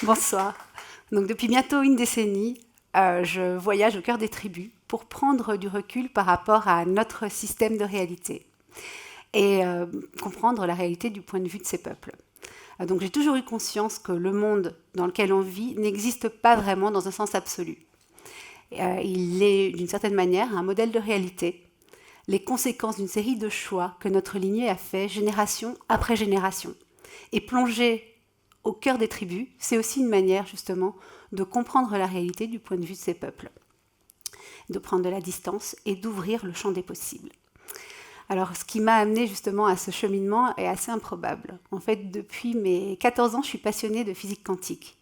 Bonsoir. Donc, depuis bientôt une décennie, je voyage au cœur des tribus pour prendre du recul par rapport à notre système de réalité et comprendre la réalité du point de vue de ces peuples. Donc j'ai toujours eu conscience que le monde dans lequel on vit n'existe pas vraiment dans un sens absolu. Il est d'une certaine manière un modèle de réalité, les conséquences d'une série de choix que notre lignée a fait génération après génération. Et plonger au cœur des tribus, c'est aussi une manière justement de comprendre la réalité du point de vue de ces peuples, de prendre de la distance et d'ouvrir le champ des possibles. Alors, ce qui m'a amené justement à ce cheminement est assez improbable. En fait, depuis mes 14 ans, je suis passionnée de physique quantique.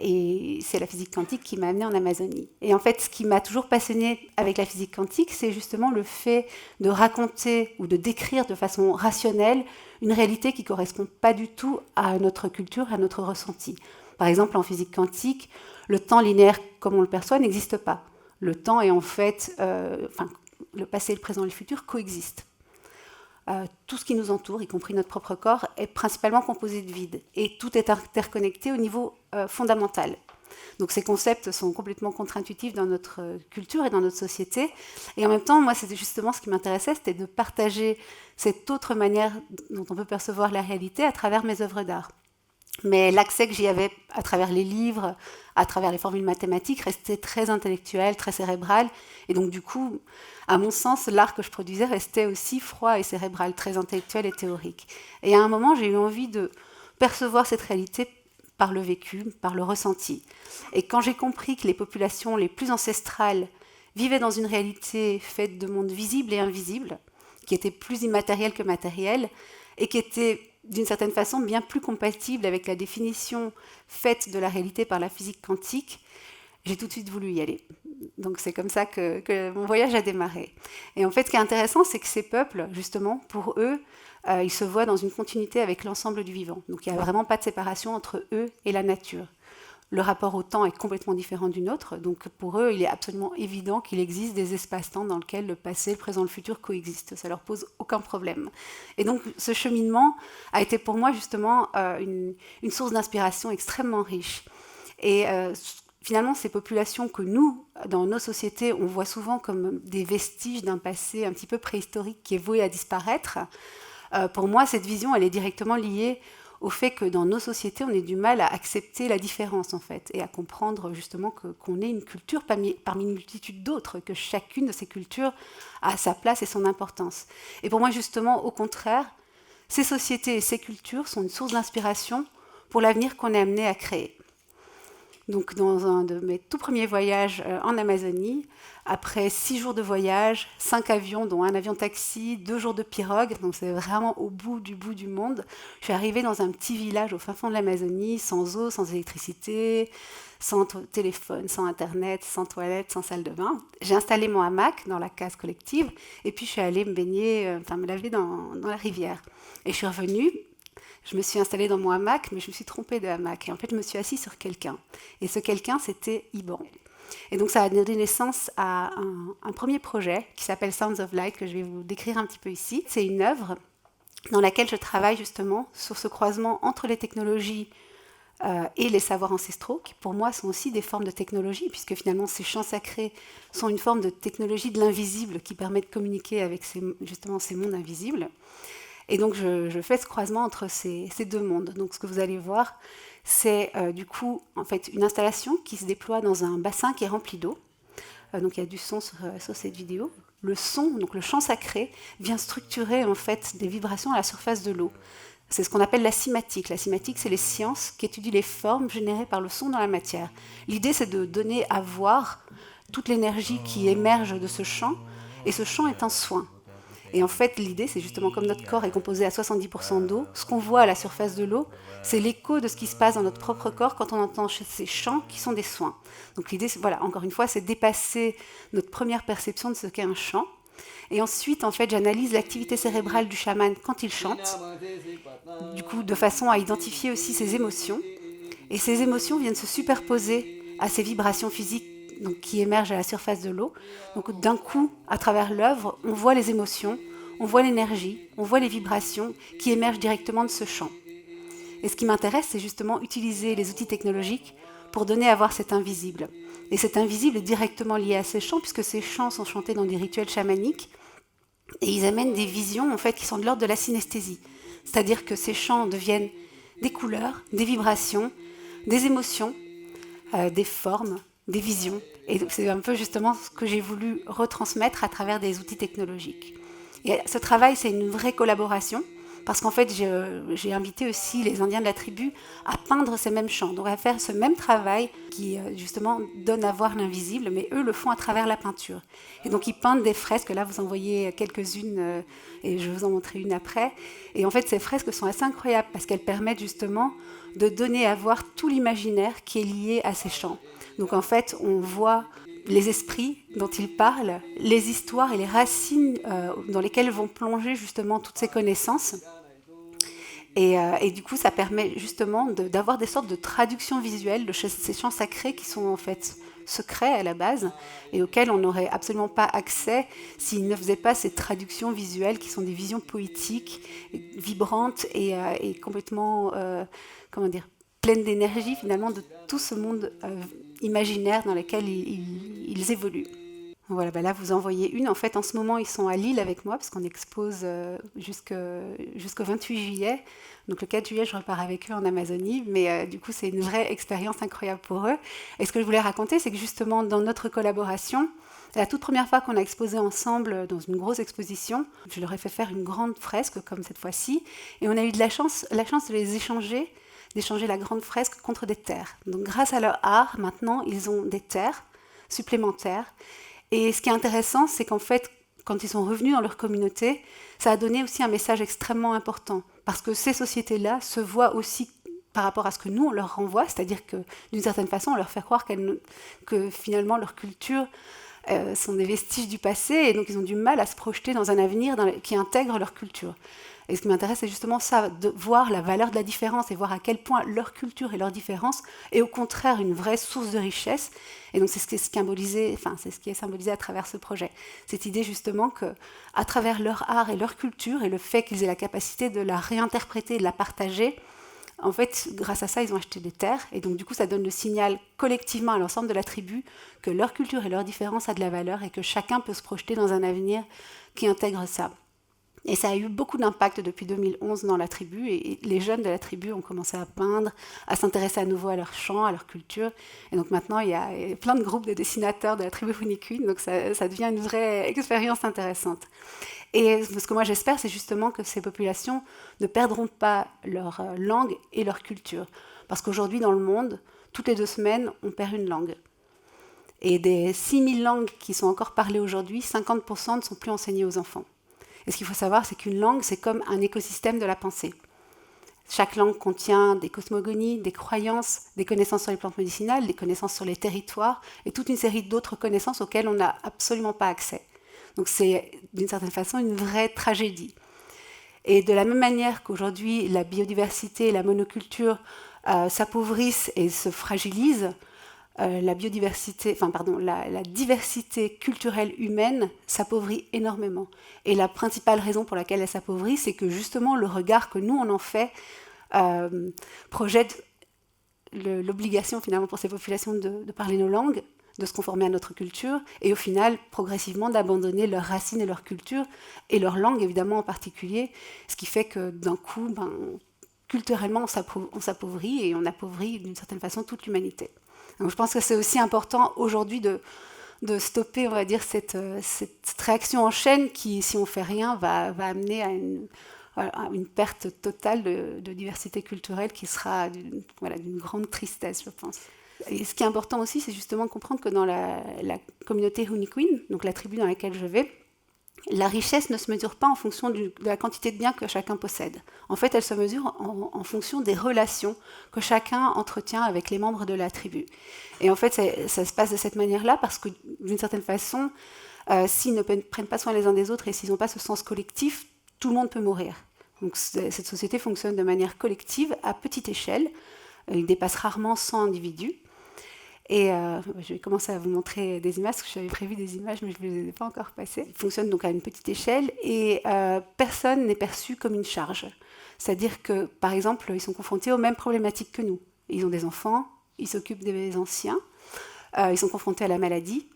Et c'est la physique quantique qui m'a amenée en Amazonie. Et en fait, ce qui m'a toujours passionnée avec la physique quantique, c'est justement le fait de raconter ou de décrire de façon rationnelle une réalité qui ne correspond pas du tout à notre culture, à notre ressenti. Par exemple, en physique quantique, le temps linéaire comme on le perçoit n'existe pas. Le temps est en fait... le passé, le présent et le futur coexistent. Tout ce qui nous entoure, y compris notre propre corps, est principalement composé de vide. Et tout est interconnecté au niveau fondamental. Donc ces concepts sont complètement contre-intuitifs dans notre culture et dans notre société. Et en même temps, moi, c'était justement ce qui m'intéressait, c'était de partager cette autre manière dont on peut percevoir la réalité à travers mes œuvres d'art. Mais l'accès que j'y avais à travers les livres, à travers les formules mathématiques, restait très intellectuel, très cérébral. Et donc, du coup, à mon sens, l'art que je produisais restait aussi froid et cérébral, très intellectuel et théorique. Et à un moment, j'ai eu envie de percevoir cette réalité par le vécu, par le ressenti. Et quand j'ai compris que les populations les plus ancestrales vivaient dans une réalité faite de mondes visibles et invisibles, qui était plus immatérielle que matérielle, et qui était d'une certaine façon bien plus compatible avec la définition faite de la réalité par la physique quantique, j'ai tout de suite voulu y aller. Donc c'est comme ça que mon voyage a démarré. Et en fait, ce qui est intéressant, c'est que ces peuples, justement, pour eux, ils se voient dans une continuité avec l'ensemble du vivant. Donc il n'y a vraiment pas de séparation entre eux et la nature. Le rapport au temps est complètement différent du nôtre, donc pour eux, il est absolument évident qu'il existe des espaces-temps dans lesquels le passé, le présent, le futur coexistent. Ça leur pose aucun problème. Et donc ce cheminement a été pour moi justement une source d'inspiration extrêmement riche. Et finalement, ces populations que nous, dans nos sociétés, on voit souvent comme des vestiges d'un passé un petit peu préhistorique qui est voué à disparaître, pour moi, cette vision, elle est directement liée au fait que dans nos sociétés, on ait du mal à accepter la différence, en fait, et à comprendre justement qu'on est une culture parmi une multitude d'autres, que chacune de ces cultures a sa place et son importance. Et pour moi, justement, au contraire, ces sociétés et ces cultures sont une source d'inspiration pour l'avenir qu'on est amené à créer. Donc, dans un de mes tout premiers voyages en Amazonie, après 6 jours de voyage, 5 avions, dont un avion taxi, 2 jours de pirogue, donc c'est vraiment au bout du monde, je suis arrivée dans un petit village au fin fond de l'Amazonie, sans eau, sans électricité, sans téléphone, sans internet, sans toilette, sans salle de bain. J'ai installé mon hamac dans la case collective, et puis je suis allée me baigner, me laver dans la rivière. Et je suis revenue. Je me suis installée dans mon hamac, mais je me suis trompée de hamac. Et en fait, je me suis assise sur quelqu'un. Et ce quelqu'un, c'était Iban. Et donc, ça a donné naissance à un premier projet qui s'appelle Sounds of Light, que je vais vous décrire un petit peu ici. C'est une œuvre dans laquelle je travaille justement sur ce croisement entre les technologies et les savoirs ancestraux, qui pour moi sont aussi des formes de technologie, puisque finalement, ces chants sacrés sont une forme de technologie de l'invisible qui permet de communiquer avec justement ces mondes invisibles. Et donc, je fais ce croisement entre ces deux mondes. Donc, ce que vous allez voir, c'est du coup, en fait, une installation qui se déploie dans un bassin qui est rempli d'eau. Donc, il y a du son sur cette vidéo. Le son, donc le chant sacré, vient structurer en fait des vibrations à la surface de l'eau. C'est ce qu'on appelle la cymatique. La cymatique, c'est les sciences qui étudient les formes générées par le son dans la matière. L'idée, c'est de donner à voir toute l'énergie qui émerge de ce chant. Et ce chant est un soin. Et en fait, l'idée, c'est justement comme notre corps est composé à 70% d'eau, ce qu'on voit à la surface de l'eau, c'est l'écho de ce qui se passe dans notre propre corps quand on entend ces chants qui sont des soins. Donc l'idée, voilà, encore une fois, c'est dépasser notre première perception de ce qu'est un chant. Et ensuite, en fait, j'analyse l'activité cérébrale du chaman quand il chante, du coup, de façon à identifier aussi ses émotions. Et ces émotions viennent se superposer à ces vibrations physiques donc, qui émergent à la surface de l'eau. Donc d'un coup, à travers l'œuvre, on voit les émotions, on voit l'énergie, on voit les vibrations qui émergent directement de ce champ. Et ce qui m'intéresse, c'est justement utiliser les outils technologiques pour donner à voir cet invisible. Et cet invisible est directement lié à ces chants, puisque ces chants sont chantés dans des rituels chamaniques, et ils amènent des visions en fait, qui sont de l'ordre de la synesthésie. C'est-à-dire que ces chants deviennent des couleurs, des vibrations, des émotions, des formes, des visions. Et c'est un peu justement ce que j'ai voulu retransmettre à travers des outils technologiques. Et ce travail, c'est une vraie collaboration, parce qu'en fait, j'ai invité aussi les Indiens de la tribu à peindre ces mêmes chants, donc à faire ce même travail qui, justement, donne à voir l'invisible, mais eux le font à travers la peinture. Et donc, ils peignent des fresques, là, vous en voyez quelques-unes, et je vais vous en montrer une après. Et en fait, ces fresques sont assez incroyables, parce qu'elles permettent justement de donner à voir tout l'imaginaire qui est lié à ces chants. Donc, en fait, on voit les esprits dont ils parlent, les histoires et les racines dans lesquelles vont plonger justement toutes ces connaissances. Et du coup, ça permet justement d'avoir des sortes de traductions visuelles de ces chants sacrés qui sont en fait secrets à la base et auxquels on n'aurait absolument pas accès s'ils ne faisaient pas ces traductions visuelles qui sont des visions poétiques, vibrantes et complètement, comment dire, pleines d'énergie finalement de tout ce monde imaginaire dans lequel ils évoluent. Voilà, ben là vous en voyez une. En fait, en ce moment, ils sont à Lille avec moi parce qu'on expose jusqu'au 28 juillet. Donc le 4 juillet, je repars avec eux en Amazonie. Mais du coup, c'est une vraie expérience incroyable pour eux. Et ce que je voulais raconter, c'est que justement, dans notre collaboration, la toute première fois qu'on a exposé ensemble dans une grosse exposition, je leur ai fait faire une grande fresque comme cette fois-ci. Et on a eu la chance de les d'échanger la grande fresque contre des terres. Donc grâce à leur art, maintenant, ils ont des terres supplémentaires. Et ce qui est intéressant, c'est qu'en fait, quand ils sont revenus dans leur communauté, ça a donné aussi un message extrêmement important. Parce que ces sociétés-là se voient aussi par rapport à ce que nous, on leur renvoie, c'est-à-dire que d'une certaine façon, on leur fait croire que finalement, leur culture sont des vestiges du passé, et donc ils ont du mal à se projeter dans un avenir qui intègre leur culture. Et ce qui m'intéresse, c'est justement ça, de voir la valeur de la différence et voir à quel point leur culture et leur différence est au contraire une vraie source de richesse. Et donc c'est ce qui est symbolisé à travers ce projet. Cette idée justement qu'à travers leur art et leur culture et le fait qu'ils aient la capacité de la réinterpréter et de la partager, en fait, grâce à ça, ils ont acheté des terres. Et donc du coup, ça donne le signal collectivement à l'ensemble de la tribu que leur culture et leur différence a de la valeur et que chacun peut se projeter dans un avenir qui intègre ça. Et ça a eu beaucoup d'impact depuis 2011 dans la tribu, et les jeunes de la tribu ont commencé à peindre, à s'intéresser à nouveau à leur chant, à leur culture. Et donc maintenant, il y a plein de groupes de dessinateurs de la tribu Hunikuin, donc ça devient une vraie expérience intéressante. Et ce que moi j'espère, c'est justement que ces populations ne perdront pas leur langue et leur culture. Parce qu'aujourd'hui, dans le monde, toutes les 2 semaines, on perd une langue. Et des 6000 langues qui sont encore parlées aujourd'hui, 50% ne sont plus enseignées aux enfants. Et ce qu'il faut savoir, c'est qu'une langue, c'est comme un écosystème de la pensée. Chaque langue contient des cosmogonies, des croyances, des connaissances sur les plantes médicinales, des connaissances sur les territoires et toute une série d'autres connaissances auxquelles on n'a absolument pas accès. Donc c'est d'une certaine façon une vraie tragédie. Et de la même manière qu'aujourd'hui la biodiversité et la monoculture s'appauvrissent et se fragilisent, la diversité culturelle humaine s'appauvrit énormément. Et la principale raison pour laquelle elle s'appauvrit, c'est que justement le regard que nous on en fait projette l'obligation finalement pour ces populations de parler nos langues, de se conformer à notre culture, et au final progressivement d'abandonner leurs racines et leur culture, et leur langue évidemment en particulier, ce qui fait que d'un coup, culturellement on s'appauvrit et on appauvrit d'une certaine façon toute l'humanité. Donc je pense que c'est aussi important aujourd'hui de stopper, on va dire, cette réaction en chaîne qui, si on ne fait rien, va amener à une perte totale de diversité culturelle qui sera d'une grande tristesse, je pense. Et ce qui est important aussi, c'est justement comprendre que dans la communauté Hunikuin, donc la tribu dans laquelle je vais, la richesse ne se mesure pas en fonction de la quantité de biens que chacun possède. En fait, elle se mesure en fonction des relations que chacun entretient avec les membres de la tribu. Et en fait, ça se passe de cette manière-là parce que, d'une certaine façon, s'ils ne prennent pas soin les uns des autres et s'ils n'ont pas ce sens collectif, tout le monde peut mourir. Donc cette société fonctionne de manière collective, à petite échelle. Il dépasse rarement 100 individus. Et je vais commencer à vous montrer des images, parce que j'avais prévu des images, mais je ne les ai pas encore passées. Ils fonctionnent donc à une petite échelle, et personne n'est perçu comme une charge. C'est-à-dire que, par exemple, ils sont confrontés aux mêmes problématiques que nous. Ils ont des enfants, ils s'occupent des anciens, ils sont confrontés à la maladie,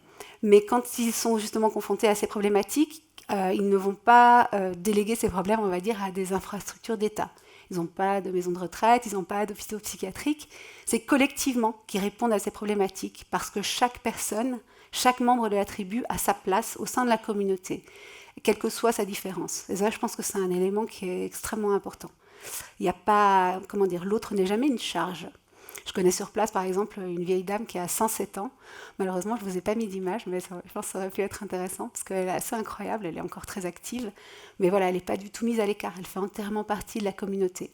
mais quand ils sont justement confrontés à ces problématiques, ils ne vont pas déléguer ces problèmes, on va dire, à des infrastructures d'État. Ils n'ont pas de maison de retraite, ils n'ont pas d'hôpitaux psychiatriques. C'est collectivement qu'ils répondent à ces problématiques, parce que chaque personne, chaque membre de la tribu a sa place au sein de la communauté, quelle que soit sa différence. Et ça, je pense que c'est un élément qui est extrêmement important. Il n'y a pas, comment dire, l'autre n'est jamais une charge. Je connais sur place, par exemple, une vieille dame qui a 107 ans. Malheureusement, je ne vous ai pas mis d'image, mais je pense que ça aurait pu être intéressant, parce qu'elle est assez incroyable, elle est encore très active. Mais voilà, elle n'est pas du tout mise à l'écart, elle fait entièrement partie de la communauté.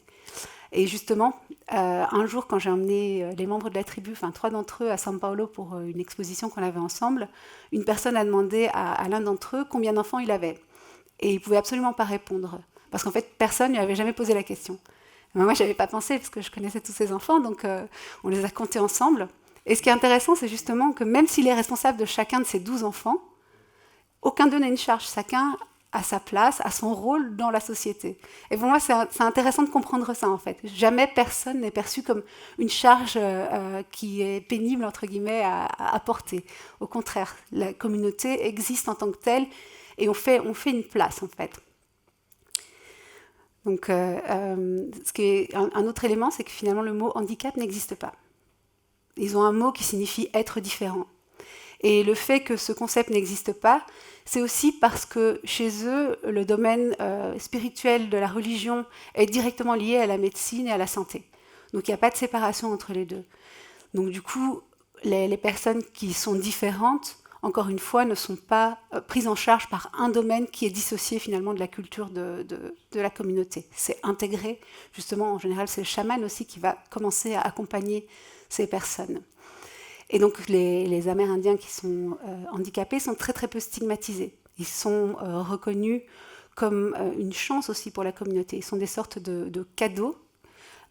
Et justement, un jour, quand j'ai emmené les membres de la tribu, enfin 3 d'entre eux, à São Paulo pour une exposition qu'on avait ensemble, une personne a demandé à l'un d'entre eux combien d'enfants il avait. Et il ne pouvait absolument pas répondre, parce qu'en fait, personne ne lui avait jamais posé la question. Moi, je n'avais pas pensé, parce que je connaissais tous ces enfants, donc on les a comptés ensemble. Et ce qui est intéressant, c'est justement que même s'il est responsable de chacun de ces 12 enfants, aucun d'eux n'a une charge. Chacun a sa place, a son rôle dans la société. Et pour moi, c'est intéressant de comprendre ça, en fait. Jamais personne n'est perçu comme une charge qui est pénible, entre guillemets, à porter. Au contraire, la communauté existe en tant que telle, et on fait une place, en fait. Donc, ce qui est un autre élément, c'est que finalement le mot handicap n'existe pas. Ils ont un mot qui signifie être différent. Et le fait que ce concept n'existe pas, c'est aussi parce que chez eux, le domaine spirituel de la religion est directement lié à la médecine et à la santé. Donc il n'y a pas de séparation entre les deux. Donc du coup, les personnes qui sont différentes, encore une fois, ne sont pas prises en charge par un domaine qui est dissocié finalement de la culture de la communauté. C'est intégré, justement, en général, c'est le chaman aussi qui va commencer à accompagner ces personnes. Et donc les Amérindiens qui sont handicapés sont très très peu stigmatisés. Ils sont reconnus comme une chance aussi pour la communauté. Ils sont des sortes de cadeaux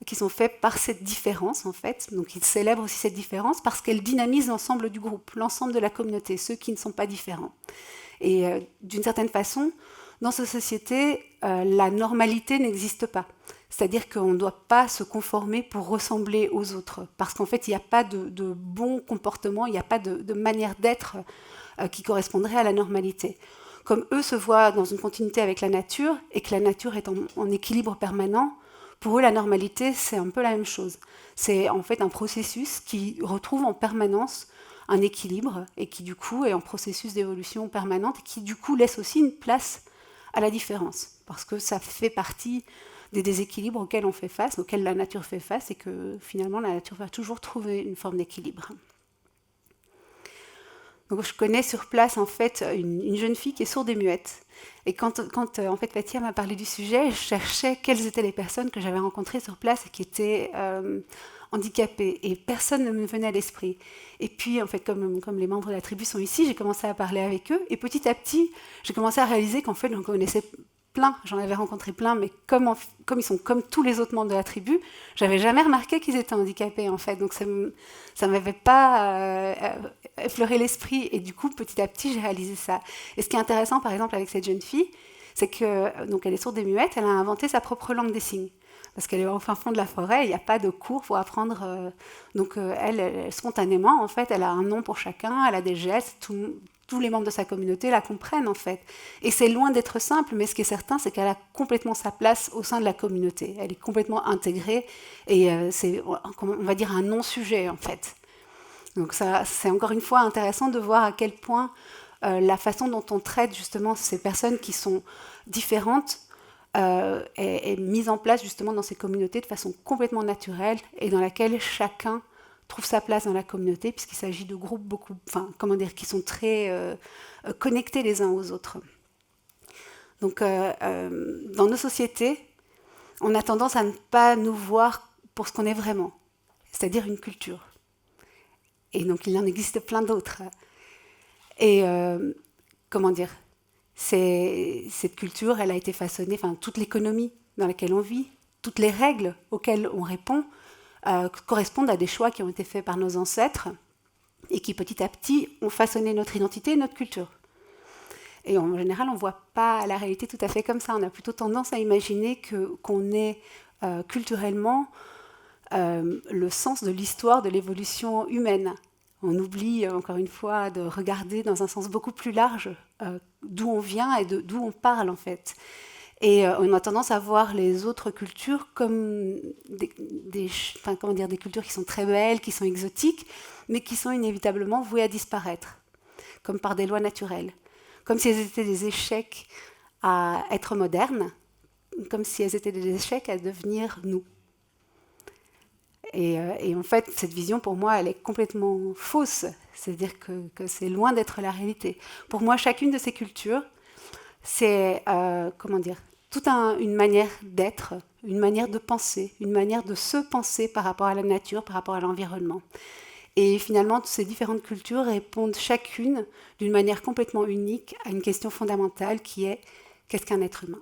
qui sont faits par cette différence, en fait. Donc ils célèbrent aussi cette différence parce qu'elle dynamise l'ensemble du groupe, l'ensemble de la communauté, ceux qui ne sont pas différents. Et d'une certaine façon, dans cette société, la normalité n'existe pas. C'est-à-dire qu'on ne doit pas se conformer pour ressembler aux autres. Parce qu'en fait, il n'y a pas de bon comportement, il n'y a pas de manière d'être qui correspondrait à la normalité. Comme eux se voient dans une continuité avec la nature et que la nature est en équilibre permanent, pour eux, la normalité, c'est un peu la même chose. C'est en fait un processus qui retrouve en permanence un équilibre et qui, du coup, est en processus d'évolution permanente et qui, du coup, laisse aussi une place à la différence. Parce que ça fait partie des déséquilibres auxquels on fait face, auxquels la nature fait face et que, finalement, la nature va toujours trouver une forme d'équilibre. Donc, je connais sur place, en fait, une jeune fille qui est sourde et muette. Et quand en fait, Fatia m'a parlé du sujet, je cherchais quelles étaient les personnes que j'avais rencontrées sur place et qui étaient handicapées. Et personne ne me venait à l'esprit. Et puis, en fait, comme les membres de la tribu sont ici, j'ai commencé à parler avec eux. Et petit à petit, j'ai commencé à réaliser qu'en fait, j'en connaissais plein. J'en avais rencontré plein, mais comme ils sont comme tous les autres membres de la tribu, j'avais jamais remarqué qu'ils étaient handicapés, en fait. Donc, ça ne m'avait pas effleuré l'esprit. Et du coup, petit à petit, j'ai réalisé ça. Et ce qui est intéressant, par exemple, avec cette jeune fille, c'est que, donc, elle est sourde et muette, elle a inventé sa propre langue des signes. Parce qu'elle est au fin fond de la forêt, il n'y a pas de cours pour apprendre. Donc, elle, spontanément, en fait, elle a un nom pour chacun, elle a des gestes, tous les membres de sa communauté la comprennent, en fait. Et c'est loin d'être simple, mais ce qui est certain, c'est qu'elle a complètement sa place au sein de la communauté. Elle est complètement intégrée et c'est, on va dire, un non-sujet, en fait. Donc, ça, c'est encore une fois intéressant de voir à quel point la façon dont on traite justement ces personnes qui sont différentes est mise en place justement dans ces communautés de façon complètement naturelle et dans laquelle chacun trouve sa place dans la communauté puisqu'il s'agit de groupes qui sont très connectés les uns aux autres. Donc dans nos sociétés, on a tendance à ne pas nous voir pour ce qu'on est vraiment, c'est-à-dire une culture. Et donc il en existe plein d'autres. Et cette culture, elle a été façonnée, toute l'économie dans laquelle on vit, toutes les règles auxquelles on répond correspondent à des choix qui ont été faits par nos ancêtres et qui petit à petit ont façonné notre identité et notre culture. Et en général, on ne voit pas la réalité tout à fait comme ça. On a plutôt tendance à imaginer qu'on est culturellement le sens de l'histoire de l'évolution humaine. On oublie, encore une fois, de regarder dans un sens beaucoup plus large d'où on vient et d'où on parle, en fait. Et on a tendance à voir les autres cultures comme des cultures qui sont très belles, qui sont exotiques, mais qui sont inévitablement vouées à disparaître, comme par des lois naturelles. Comme si elles étaient des échecs à être modernes, comme si elles étaient des échecs à devenir nous. Et en fait, cette vision, pour moi, elle est complètement fausse. C'est-à-dire que c'est loin d'être la réalité. Pour moi, chacune de ces cultures, c'est, toute une manière d'être, une manière de penser, une manière de se penser par rapport à la nature, par rapport à l'environnement. Et finalement, ces différentes cultures répondent chacune d'une manière complètement unique à une question fondamentale qui est « qu'est-ce qu'un être humain ?»